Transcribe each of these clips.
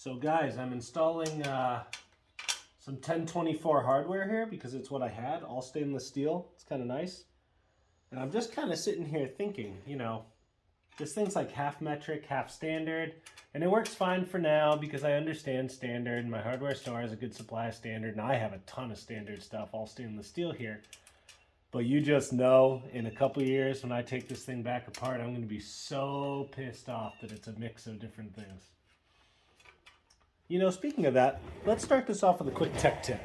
So guys, I'm installing some 1024 hardware here because it's what I had, all stainless steel. It's kind of nice. And I'm just kind of sitting here thinking, you know, this thing's like half metric, half standard. And it works fine for now because I understand standard. My hardware store has a good supply of standard, and I have a ton of standard stuff, all stainless steel here. But you just know, in a couple years, when I take this thing back apart, I'm going to be so pissed off that it's a mix of different things. You know, speaking of that, let's start this off with a quick tech tip.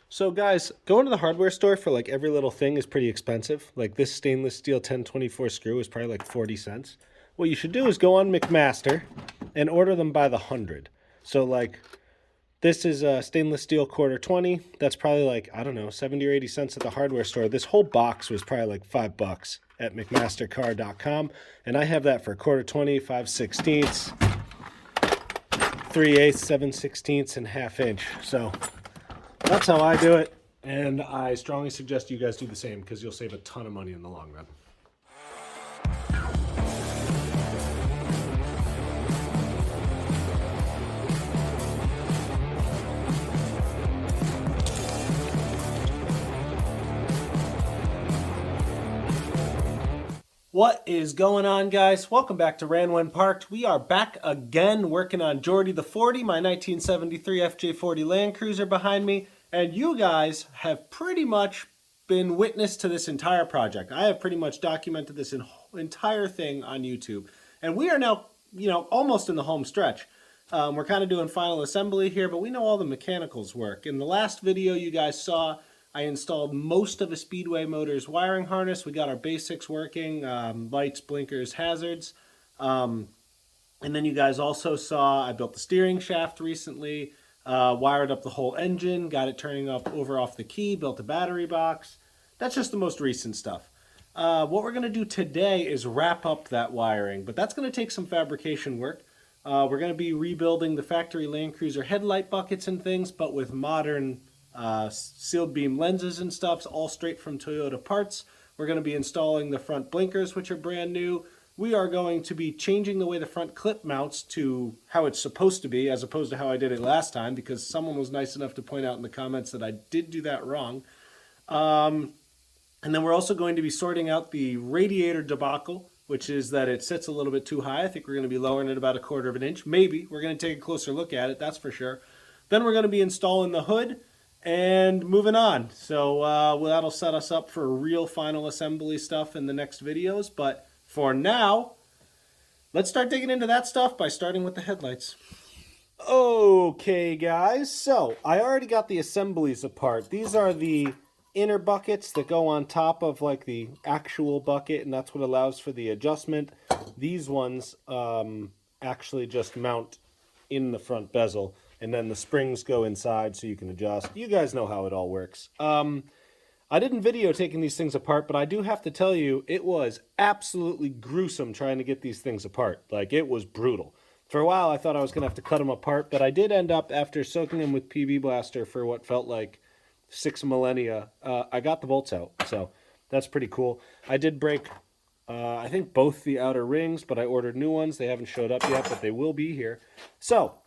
So guys, going to the hardware store for like every little thing is pretty expensive. Like this stainless steel 1024 screw is probably like 40 cents. What you should do is go on McMaster and order them by the 100. So like this is a stainless steel quarter 20. That's probably like, I don't know, 70 or 80 cents at the hardware store. This whole box was probably like $5 at McMastercar.com. And I have that for quarter 20, 5/16, 3/8, 7/16, and ½ inch. So that's how I do it. And I strongly suggest you guys do the same because you'll save a ton of money in the long run. What is going on, guys? Welcome back to Ran When Parked. We are back again working on Geordie the 40, my 1973 FJ40 Landcruiser behind me. And you guys have pretty much been witness to this entire project. I have pretty much documented this entire thing on YouTube. And we are now, almost in the home stretch. We're kind of doing final assembly here, but we know all the mechanicals work. In the last video you guys saw, I installed most of a Speedway motor's wiring harness. We got our basics working, lights, blinkers, hazards. And then you guys also saw I built the steering shaft recently, wired up the whole engine, got it turning up over off the key, built a battery box. That's just the most recent stuff. What we're going to do today is wrap up that wiring, but that's going to take some fabrication work. We're going to be rebuilding the factory Landcruiser headlight buckets and things, but with modern sealed beam lenses and stuff, all straight from Toyota parts. We're going to be installing the front blinkers, which are brand new. We are going to be changing the way the front clip mounts to how it's supposed to be, as opposed to how I did it last time, because someone was nice enough to point out in the comments that I did do that wrong. And then we're also going to be sorting out the radiator debacle, which is that it sits a little bit too high. I think we're going to be lowering it about 1/4 inch. Maybe. We're going to take a closer look at it, that's for sure. Then we're going to be installing the hood and moving on. So that'll set us up for real final assembly stuff in the next videos. But for now, let's start digging into that stuff by starting with the headlights. Okay, guys, so I already got the assemblies apart. These are the inner buckets that go on top of like the actual bucket, and that's what allows for the adjustment. These ones actually just mount in the front bezel, and then the springs go inside so you can adjust. You guys know how it all works. I didn't video taking these things apart, but I do have to tell you, it was absolutely gruesome trying to get these things apart. Like, it was brutal. For a while, I thought I was going to have to cut them apart, but I did end up, after soaking them with PB Blaster for what felt like 6 millennia, I got the bolts out. So that's pretty cool. I did break, I think, both the outer rings, but I ordered new ones. They haven't showed up yet, but they will be here. So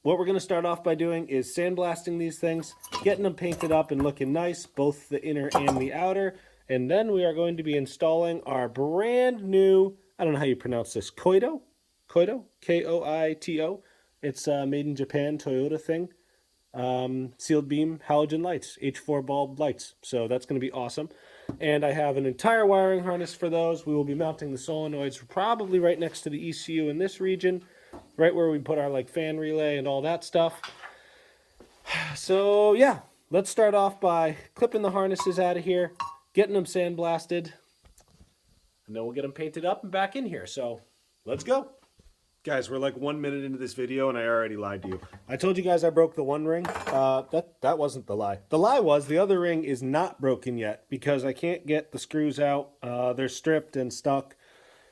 what we're going to start off by doing is sandblasting these things, getting them painted up and looking nice, both the inner and the outer. And then we are going to be installing our brand new, I don't know how you pronounce this, Koito? K-O-I-T-O. It's made in Japan, Toyota thing. Sealed beam halogen lights, H4 bulb lights. So that's going to be awesome. And I have an entire wiring harness for those. We will be mounting the solenoids probably right next to the ECU in this region, right where we put our like fan relay and all that stuff. So yeah, let's start off by clipping the harnesses out of here, getting them sandblasted, and then we'll get them painted up and back in here. So let's go. Guys, we're like 1 minute into this video and I already lied to you. I told you guys I broke the one ring. That wasn't the lie. The lie was the other ring is not broken yet because I can't get the screws out. They're stripped and stuck.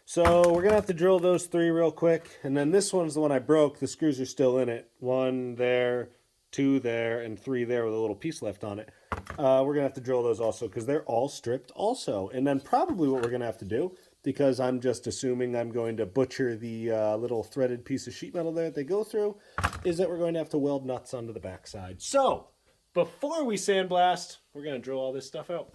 So we're going to have to drill those 3 real quick. And then this one's the one I broke. The screws are still in it. 1 there, 2 there, and 3 there with a little piece left on it. We're going to have to drill those also because they're all stripped also. And then probably what we're going to have to do, because I'm just assuming I'm going to butcher the little threaded piece of sheet metal there that they go through, is that we're going to have to weld nuts onto the backside. So, before we sandblast, we're going to drill all this stuff out.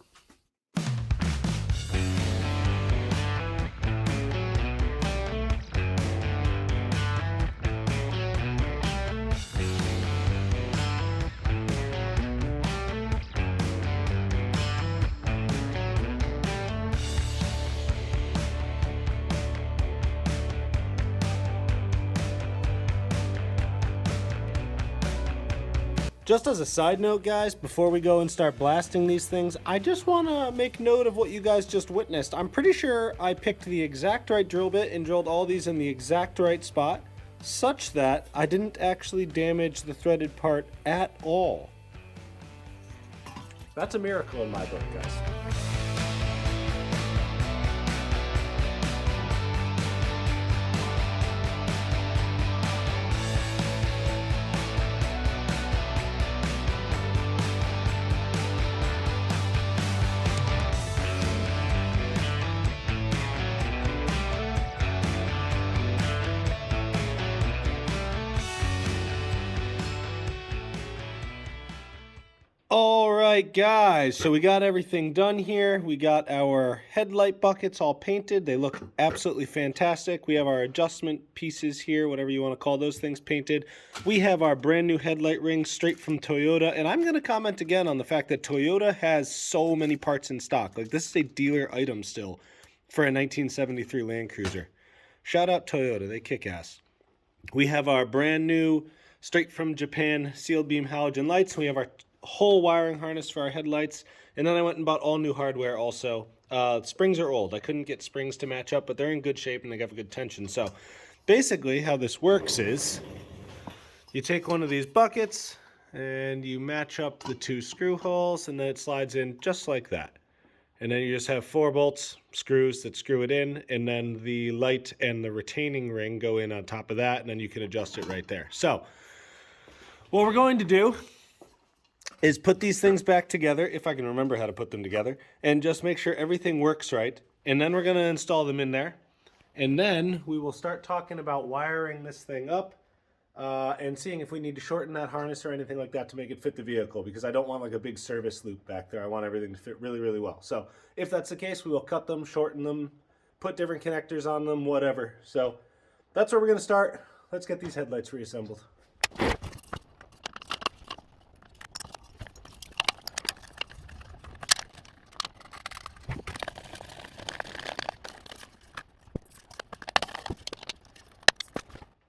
Just as a side note, guys, before we go and start blasting these things, I just want to make note of what you guys just witnessed. I'm pretty sure I picked the exact right drill bit and drilled all these in the exact right spot, such that I didn't actually damage the threaded part at all. That's a miracle in my book, guys. All right, guys, so we got everything done here. We got our headlight buckets all painted. They look absolutely fantastic. We have our adjustment pieces here, whatever you want to call those things, painted. We have our brand new headlight rings straight from Toyota, and I'm going to comment again on the fact that Toyota has so many parts in stock. Like, this is a dealer item still for a 1973 Land Cruiser. Shout out Toyota, they kick ass. We have our brand new, straight from Japan, sealed beam halogen lights. We have our whole wiring harness for our headlights, and then I went and bought all new hardware also. Springs are old. I couldn't get springs to match up, but they're in good shape and they have good tension. So basically how this works is you take one of these buckets and you match up the two screw holes, and then it slides in just like that. And then you just have 4 bolts, screws that screw it in, and then the light and the retaining ring go in on top of that, and then you can adjust it right there. So what we're going to do is put these things back together, if I can remember how to put them together, and just make sure everything works right. And then we're going to install them in there. And then we will start talking about wiring this thing up and seeing if we need to shorten that harness or anything like that to make it fit the vehicle, because I don't want like a big service loop back there. I want everything to fit really, really well. So if that's the case, we will cut them, shorten them, put different connectors on them, whatever. So that's where we're going to start. Let's get these headlights reassembled.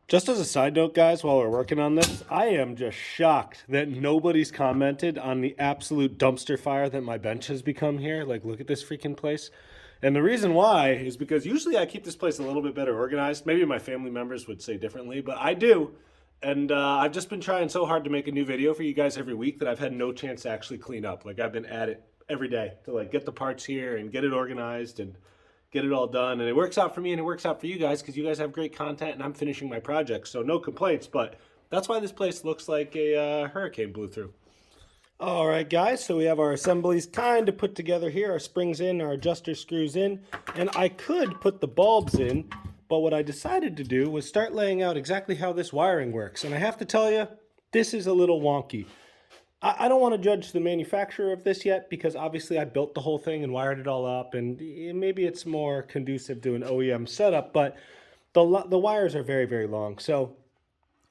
Just as a side note, guys, while we're working on this, I am just shocked that nobody's commented on the absolute dumpster fire that my bench has become here. Like, look at this freaking place. And the reason why is because usually I keep this place a little bit better organized. Maybe my family members would say differently, but I do. And I've just been trying so hard to make a new video for you guys every week that I've had no chance to actually clean up. Like, I've been at it every day to like get the parts here and get it organized and get it all done. And it works out for me and it works out for you guys because you guys have great content and I'm finishing my project. So no complaints, but that's why this place looks like a hurricane blew through. All right, guys, so we have our assemblies kind of put together here. Our springs in, our adjuster screws in, and I could put the bulbs in, but what I decided to do was start laying out exactly how this wiring works. And I have to tell you, this is a little wonky. I don't want to judge the manufacturer of this yet because obviously I built the whole thing and wired it all up, and maybe it's more conducive to an OEM setup, but the wires are very, very long. So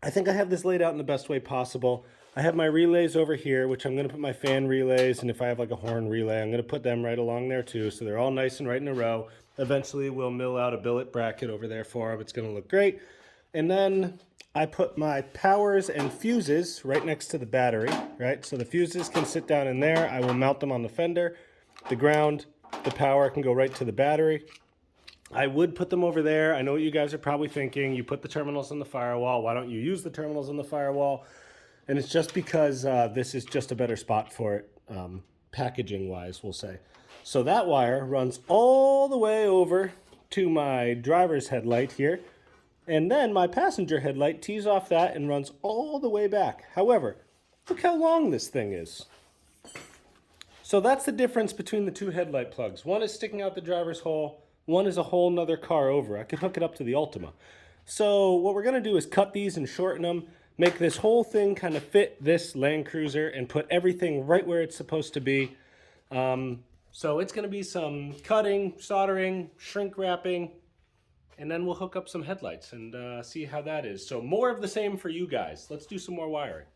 I think I have this laid out in the best way possible. I have my relays over here, which I'm going to put my fan relays, and if I have like a horn relay, I'm going to put them right along there too, so they're all nice and right in a row. Eventually we'll mill out a billet bracket over there for them. It's going to look great. And then I put my powers and fuses right next to the battery, right? So the fuses can sit down in there. I will mount them on the fender. The ground, the power can go right to the battery. I would put them over there. I know what you guys are probably thinking. You put the terminals on the firewall. Why don't you use the terminals on the firewall? And it's just because this is just a better spot for it, packaging-wise, we'll say. So that wire runs all the way over to my driver's headlight here. And then my passenger headlight tees off that and runs all the way back. However, look how long this thing is. So that's the difference between the two headlight plugs. One is sticking out the driver's hole. one is a whole nother car over. I can hook it up to the Ultima. So what we're going to do is cut these and shorten them, make this whole thing kind of fit this Landcruiser, and put everything right where it's supposed to be. So it's going to be some cutting, soldering, shrink wrapping, and then we'll hook up some headlights and see how that is. So more of the same for you guys. Let's do some more wiring.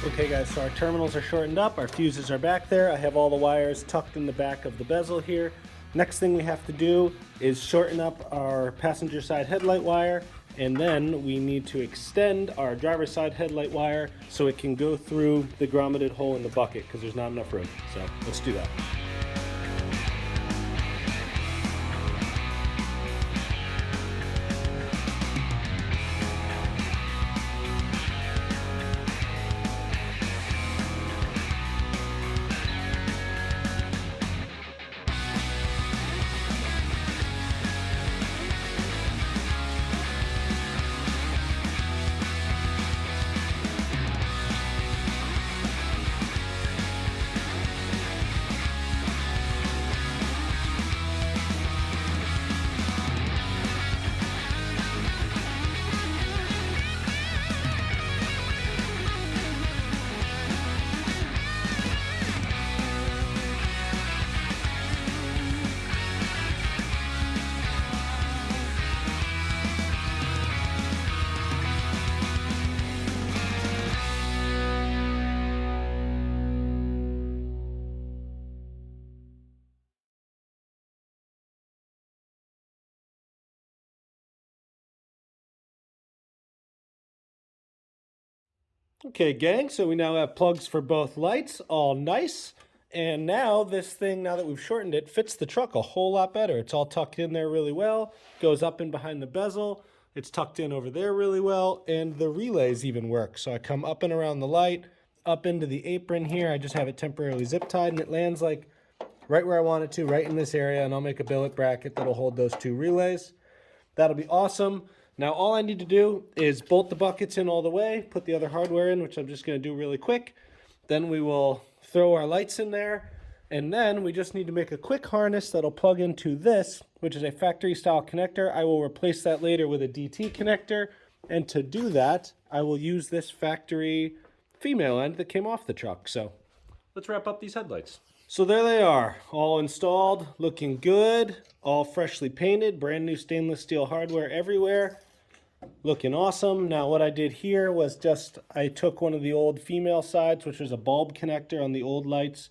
Okay guys, so our terminals are shortened up, our fuses are back there. I have all the wires tucked in the back of the bezel here. Next thing we have to do is shorten up our passenger side headlight wire, and then we need to extend our driver's side headlight wire so it can go through the grommeted hole in the bucket because there's not enough room. So let's do that. Okay gang, so we now have plugs for both lights, all nice. And now this thing, now that we've shortened it, fits the truck a whole lot better. It's all tucked in there really well, goes up in behind the bezel, it's tucked in over there really well, and the relays even work. So I come up and around the light, up into the apron here, I just have it temporarily zip tied, and it lands like right where I want it to, right in this area, and I'll make a billet bracket that'll hold those two relays. That'll be awesome. Now all I need to do is bolt the buckets in all the way, put the other hardware in, which I'm just going to do really quick. Then we will throw our lights in there, and then we just need to make a quick harness that'll plug into this, which is a factory style connector. I will replace that later with a DT connector, and to do that, I will use this factory female end that came off the truck. So let's wrap up these headlights. So there they are, all installed, looking good, all freshly painted, brand new stainless steel hardware everywhere. Looking awesome. Now what I did here was I took one of the old female sides, which was a bulb connector on the old lights,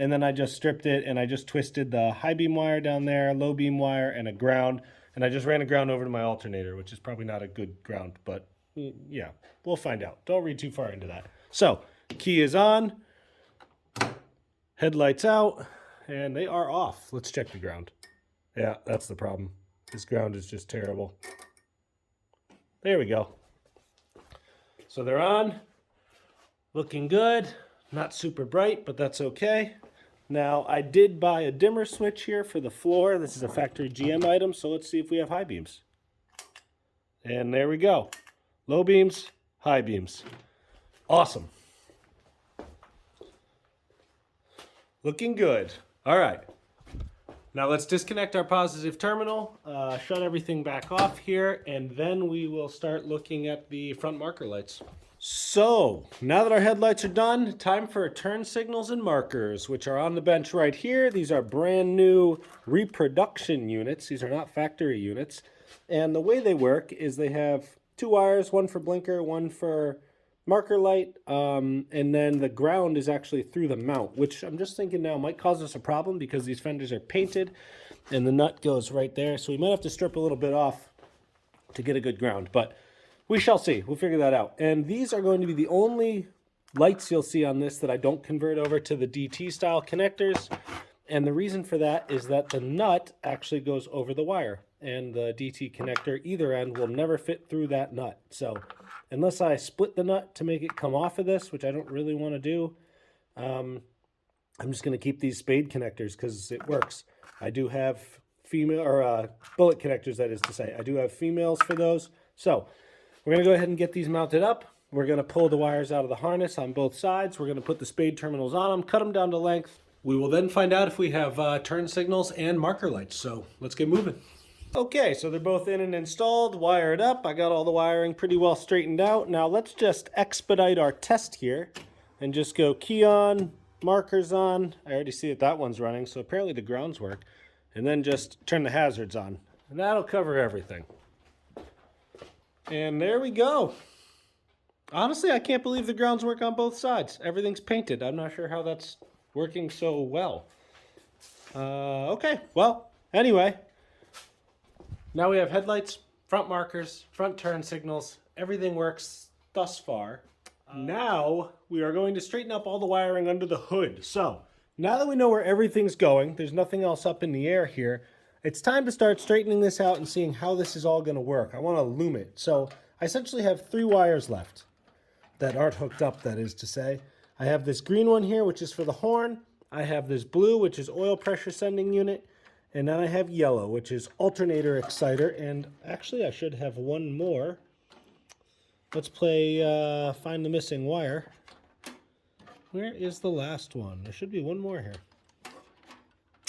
and then I just stripped it and I just twisted the high beam wire down there, low beam wire, and a ground, and I just ran a ground over to my alternator, which is probably not a good ground, but yeah, we'll find out. Don't read too far into that. So, key is on, headlights out, and they are off. Let's check the ground. Yeah, that's the problem. This ground is just terrible. There we go. So they're on, looking good, not super bright, but that's okay. Now I did buy a dimmer switch here for the floor. This is a factory GM item, so let's see if we have high beams. And there we go. Low beams, high beams. Awesome. Looking good. All right. Now let's disconnect our positive terminal, shut everything back off here, and then we will start looking at the front marker lights. So, now that our headlights are done, time for turn signals and markers, which are on the bench right here. These are brand new reproduction units. These are not factory units. And the way they work is they have two wires, one for blinker, one for marker light, and then the ground is actually through the mount, which I'm just thinking now might cause us a problem because these fenders are painted and the nut goes right there. So we might have to strip a little bit off to get a good ground, but we shall see. We'll figure that out. And these are going to be the only lights you'll see on this that I don't convert over to the DT style connectors. And the reason for that is that the nut actually goes over the wire, and the DT connector either end will never fit through that nut. So unless I split the nut to make it come off of this, which I don't really want to do, I'm just going to keep these spade connectors because it works. I do have female or bullet connectors, that is to say. I do have females for those. So we're going to go ahead and get these mounted up. We're going to pull the wires out of the harness on both sides. We're going to put the spade terminals on them, cut them down to length. We will then find out if we have turn signals and marker lights. So let's get moving. Okay, so they're both in and installed, wired up. I got all the wiring pretty well straightened out. Now let's just expedite our test here and just go key on, markers on. I already see that one's running, so apparently the grounds work. And then just turn the hazards on. And that'll cover everything. And there we go. Honestly, I can't believe the grounds work on both sides. Everything's painted. I'm not sure how that's working so well. Okay, well, anyway. Now we have headlights, front markers, front turn signals. Everything works thus far. Now we are going to straighten up all the wiring under the hood. So now that we know where everything's going, there's nothing else up in the air here, it's time to start straightening this out and seeing how this is all going to work. I want to loom it. So I essentially have 3 wires left that aren't hooked up, that is to say. I have this green one here, which is for the horn. I have this blue, which is oil pressure sending unit. And then I have yellow, which is alternator exciter. And actually, I should have one more. Let's play find the missing wire. Where is the last one? There should be one more here.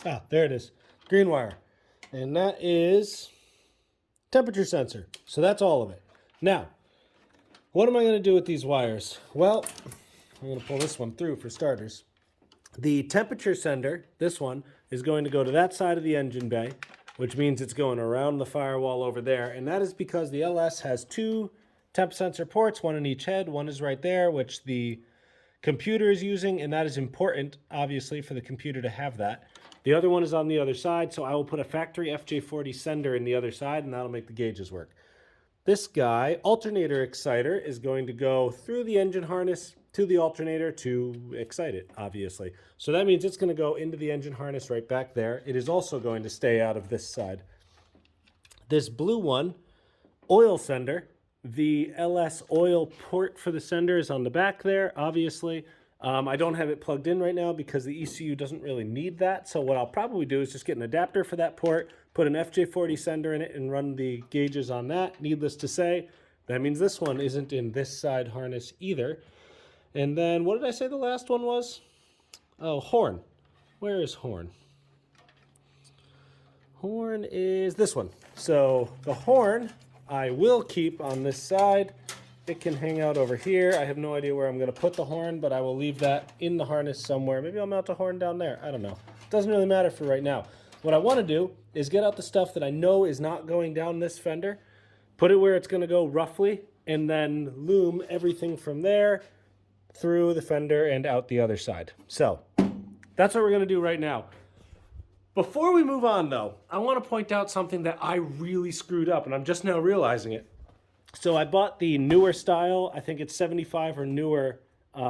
Ah, there it is. Green wire. And that is temperature sensor. So that's all of it. Now, what am I going to do with these wires? Well, I'm going to pull this one through for starters. The temperature sender, this one, is going to go to that side of the engine bay, which means it's going around the firewall over there. And that is because the LS has 2 temp sensor ports, one in each head. One is right there, which the computer is using, and that is important, obviously, for the computer to have that. The other one is on the other side, so I will put a factory FJ40 sender in the other side, and that'll make the gauges work. This guy, alternator exciter, is going to go through the engine harness to the alternator to excite it, obviously. So that means it's going to go into the engine harness right back there. It is also going to stay out of this side. This blue one, oil sender, the LS oil port for the sender is on the back there, obviously. I don't have it plugged in right now because the ECU doesn't really need that. So what I'll probably do is just get an adapter for that port, put an FJ40 sender in it, and run the gauges on that. Needless to say, that means this one isn't in this side harness either. And then, what did I say the last one was? Oh, horn. Where is horn? Horn is this one. So the horn I will keep on this side. It can hang out over here. I have no idea where I'm going to put the horn, but I will leave that in the harness somewhere. Maybe I'll mount a horn down there. I don't know. Doesn't really matter for right now. What I want to do is get out the stuff that I know is not going down this fender, put it where it's going to go roughly, and then loom everything from there through the fender and out the other side. So that's what we're going to do right now. Before we move on, though, I want to point out something that I really screwed up, and I'm just now realizing it. So I bought the newer style, I think it's 75 or newer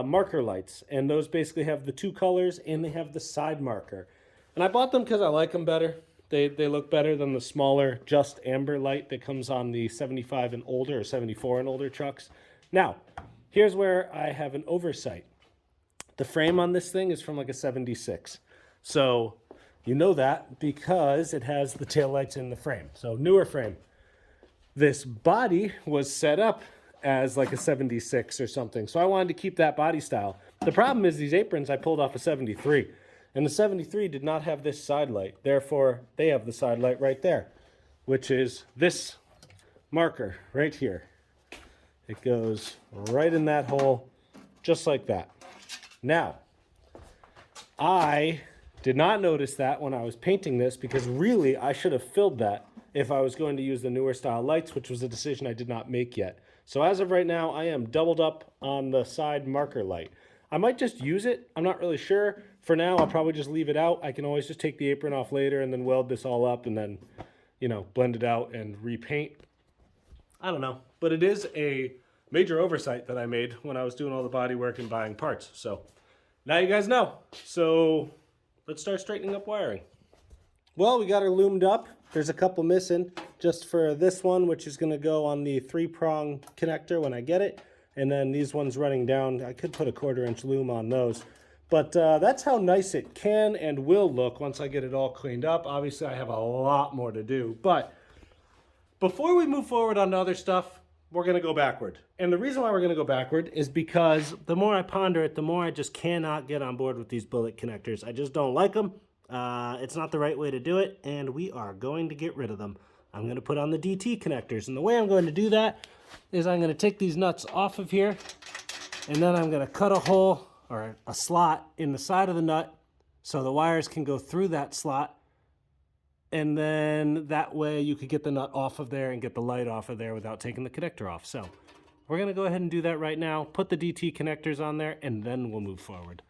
marker lights, and those basically have the 2 colors and they have the side marker. And I bought them because I like them better. They look better than the smaller just amber light that comes on the 75 and older or 74 and older trucks. Now, here's where I have an oversight. The frame on this thing is from like a 76. So you know that because it has the taillights in the frame. So newer frame. This body was set up as like a 76 or something. So I wanted to keep that body style. The problem is these aprons I pulled off a 73. And the 73 did not have this side light. Therefore, they have the side light right there, which is this marker right here. It goes right in that hole, just like that. Now, I did not notice that when I was painting this because really I should have filled that if I was going to use the newer style lights, which was a decision I did not make yet. So as of right now, I am doubled up on the side marker light. I might just use it. I'm not really sure. For now, I'll probably just leave it out. I can always just take the apron off later and then weld this all up and then, you know, blend it out and repaint. I don't know. But it is a major oversight that I made when I was doing all the body work and buying parts. So now you guys know. So let's start straightening up wiring. Well, we got her loomed up. There's a couple missing just for this one, which is going to go on the 3-prong connector when I get it. And then these ones running down, I could put a 1/4-inch loom on those. But that's how nice it can and will look once I get it all cleaned up. Obviously, I have a lot more to do. But before we move forward on to other stuff, we're going to go backward. And the reason why we're going to go backward is because the more I ponder it, the more I just cannot get on board with these bullet connectors. I just don't like them. It's not the right way to do it, and we are going to get rid of them. I'm going to put on the DT connectors, and the way I'm going to do that is I'm going to take these nuts off of here, and then I'm going to cut a hole or a slot in the side of the nut so the wires can go through that slot, and then that way you could get the nut off of there and get the light off of there without taking the connector off. So we're going to go ahead and do that right now, put the DT connectors on there, and then we'll move forward.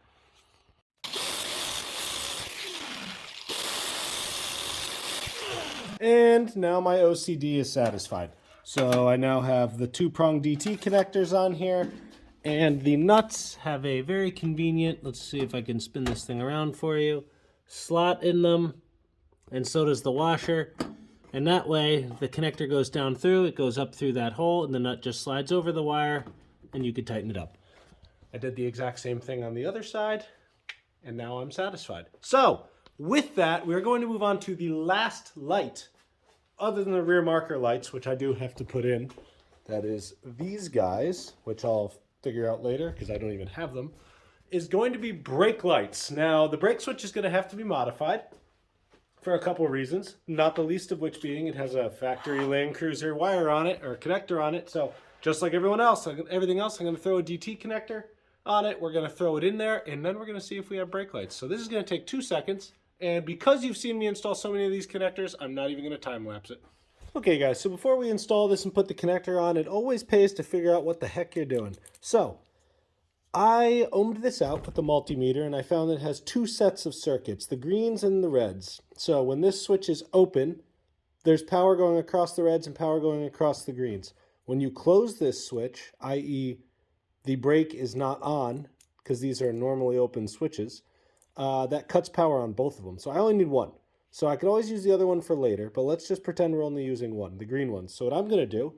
And now my OCD is satisfied. So I now have the 2-prong DT connectors on here, and the nuts have a very convenient, let's see if I can spin this thing around for you, slot in them, and so does the washer. And that way the connector goes down through, it goes up through that hole, and the nut just slides over the wire, and you can tighten it up. I did the exact same thing on the other side, and now I'm satisfied. So with that, we're going to move on to the last light, other than the rear marker lights, which I do have to put in. That is these guys, which I'll figure out later because I don't even have them, is going to be brake lights. Now, the brake switch is going to have to be modified for a couple of reasons, not the least of which being it has a factory Landcruiser wire on it, or connector on it. So just like everything else, I'm going to throw a DT connector on it. We're going to throw it in there, and then we're going to see if we have brake lights. So this is going to take 2 seconds. And because you've seen me install so many of these connectors, I'm not even going to time lapse it. Okay guys, so before we install this and put the connector on, it always pays to figure out what the heck you're doing. So I ohmed this out with the multimeter, and I found it has 2 sets of circuits, the greens and the reds. So when this switch is open, there's power going across the reds and power going across the greens. When you close this switch, i.e. the brake is not on, because these are normally open switches, that cuts power on both of them. So I only need one. So I could always use the other one for later, but let's just pretend we're only using one, the green one. So what I'm going to do,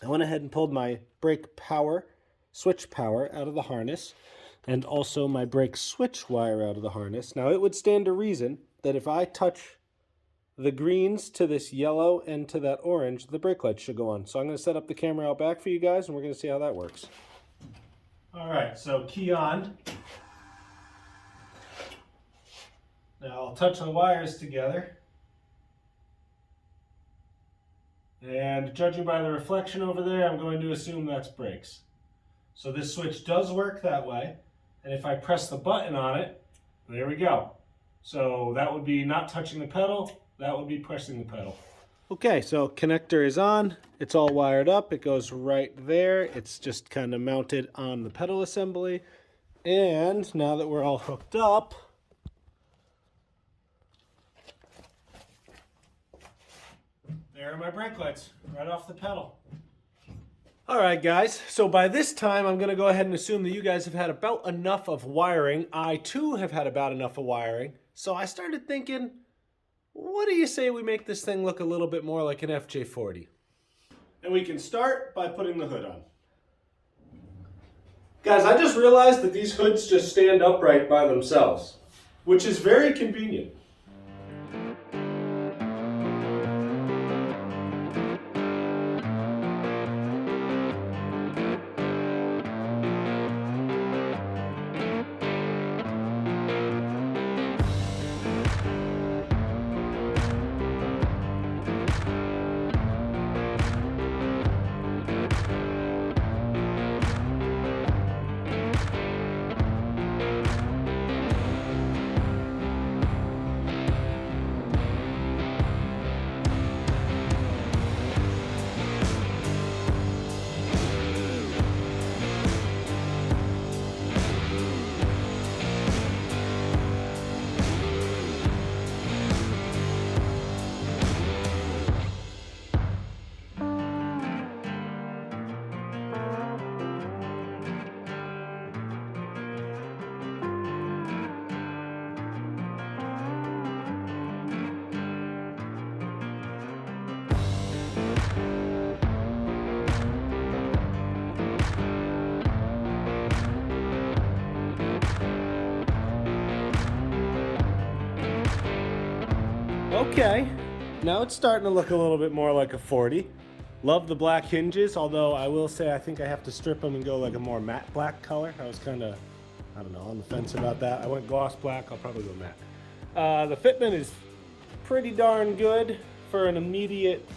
I went ahead and pulled my brake power, switch power out of the harness, and also my brake switch wire out of the harness. Now it would stand to reason that if I touch the greens to this yellow and to that orange, the brake lights should go on. So I'm going to set up the camera out back for you guys, and we're going to see how that works. All right, so key on. Now I'll touch the wires together, and judging by the reflection over there, I'm going to assume that's brakes. So this switch does work that way, and if I press the button on it, there we go. So that would be not touching the pedal, that would be pressing the pedal. Okay, so connector is on, it's all wired up, it goes right there, it's just kind of mounted on the pedal assembly, and now that we're all hooked up, there are my brake lights, right off the pedal. All right, guys, so by this time, I'm going to go ahead and assume that you guys have had about enough of wiring. I, too, have had about enough of wiring. So I started thinking, what do you say we make this thing look a little bit more like an FJ40? And we can start by putting the hood on. Guys, I just realized that these hoods just stand upright by themselves, which is very convenient. Okay, now it's starting to look a little bit more like a 40. Love the black hinges, although I will say I think I have to strip them and go like a more matte black color. I was kind of, I don't know, on the fence about that. I went gloss black, I'll probably go matte. The fitment is pretty darn good for an immediate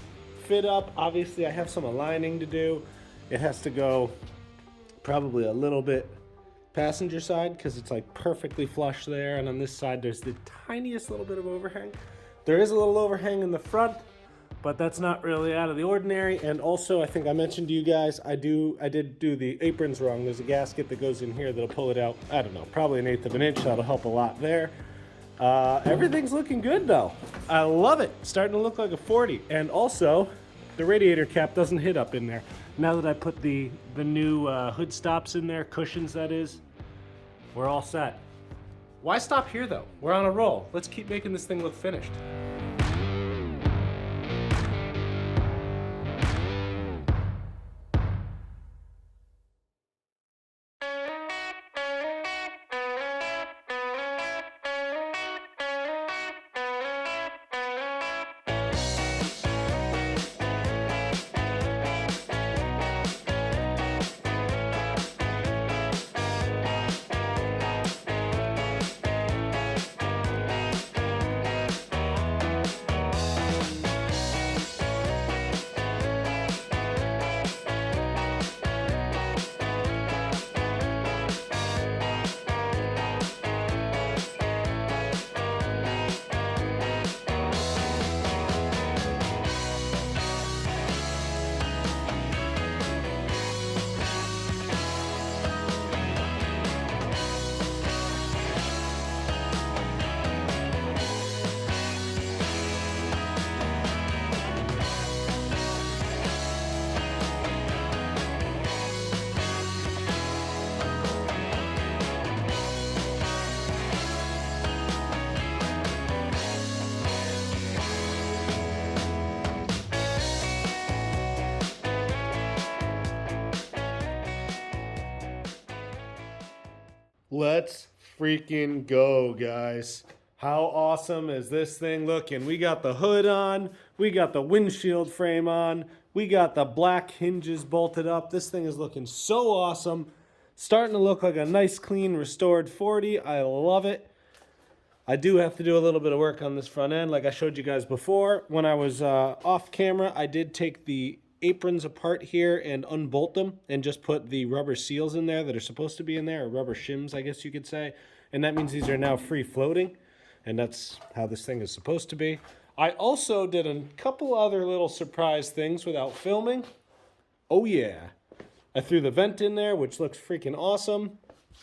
fit up. Obviously I have some aligning to do. It has to go probably a little bit passenger side because it's like perfectly flush there, and on this side there's the tiniest little bit of overhang. There is a little overhang in the front, but that's not really out of the ordinary. And also, I think I mentioned to you guys, I did do the aprons wrong. There's a gasket that goes in here that'll pull it out, I don't know, probably 1/8 of an inch. That'll help a lot there. Everything's looking good though. I love it. Starting to look like a 40. And also, the radiator cap doesn't hit up in there. Now that I put the new hood stops in there, cushions that is, we're all set. Why stop here though? We're on a roll. Let's keep making this thing look finished. Let's freaking go, guys. How awesome is this thing looking? We got the hood on, we got the windshield frame on, we got the black hinges bolted up. This thing is looking so awesome. Starting to look like a nice, clean, restored 40. I love it. I do have to do a little bit of work on this front end, like I showed you guys before. When I was off camera, I did take the aprons apart here and unbolt them and just put the rubber seals in there that are supposed to be in there, or rubber shims, I guess you could say. And that means these are now free floating, and that's how this thing is supposed to be. I also did a couple other little surprise things without filming. Oh yeah. I threw the vent in there, which looks freaking awesome.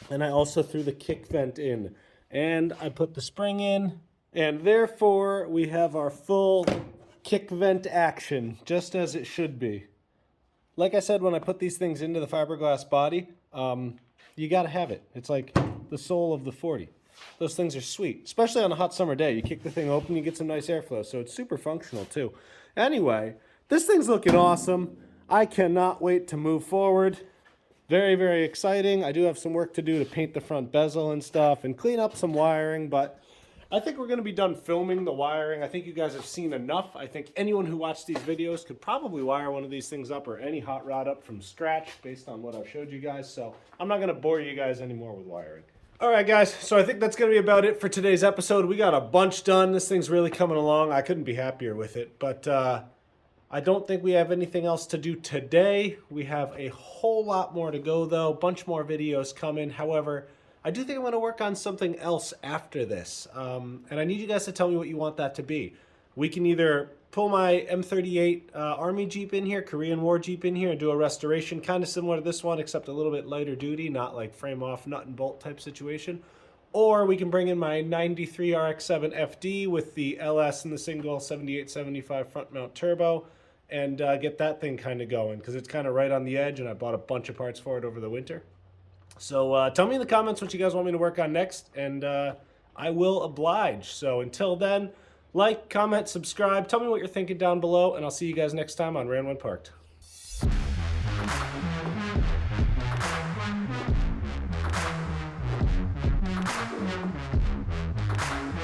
And I also threw the kick vent in. And I put the spring in, and therefore we have our full kick vent action, just as it should be. Like I said, when I put these things into the fiberglass body, you gotta have it. It's like the soul of the 40. Those things are sweet, especially on a hot summer day. You kick the thing open, you get some nice airflow, so it's super functional too. Anyway, this thing's looking awesome. I cannot wait to move forward. Very, very exciting. I do have some work to do to paint the front bezel and stuff and clean up some wiring, but I think we're going to be done filming the wiring. I think you guys have seen enough. I think anyone who watched these videos could probably wire one of these things up, or any hot rod up from scratch based on what I've showed you guys. So I'm not going to bore you guys anymore with wiring. All right, guys. So I think that's going to be about it for today's episode. We got a bunch done. This thing's really coming along. I couldn't be happier with it. But I don't think we have anything else to do today. We have a whole lot more to go, though. Bunch more videos coming. However, I do think I want to work on something else after this. And I need you guys to tell me what you want that to be. We can either pull my M38 Army Jeep in here, Korean War Jeep in here, and do a restoration kind of similar to this one, except a little bit lighter duty, not like frame off nut and bolt type situation. Or we can bring in my 93 RX-7 FD with the LS and the single 7875 front mount turbo and get that thing kind of going, because it's kind of right on the edge, and I bought a bunch of parts for it over the winter. So tell me in the comments what you guys want me to work on next, and I will oblige. So until then, like, comment, subscribe, tell me what you're thinking down below, and I'll see you guys next time on Ran When Parked.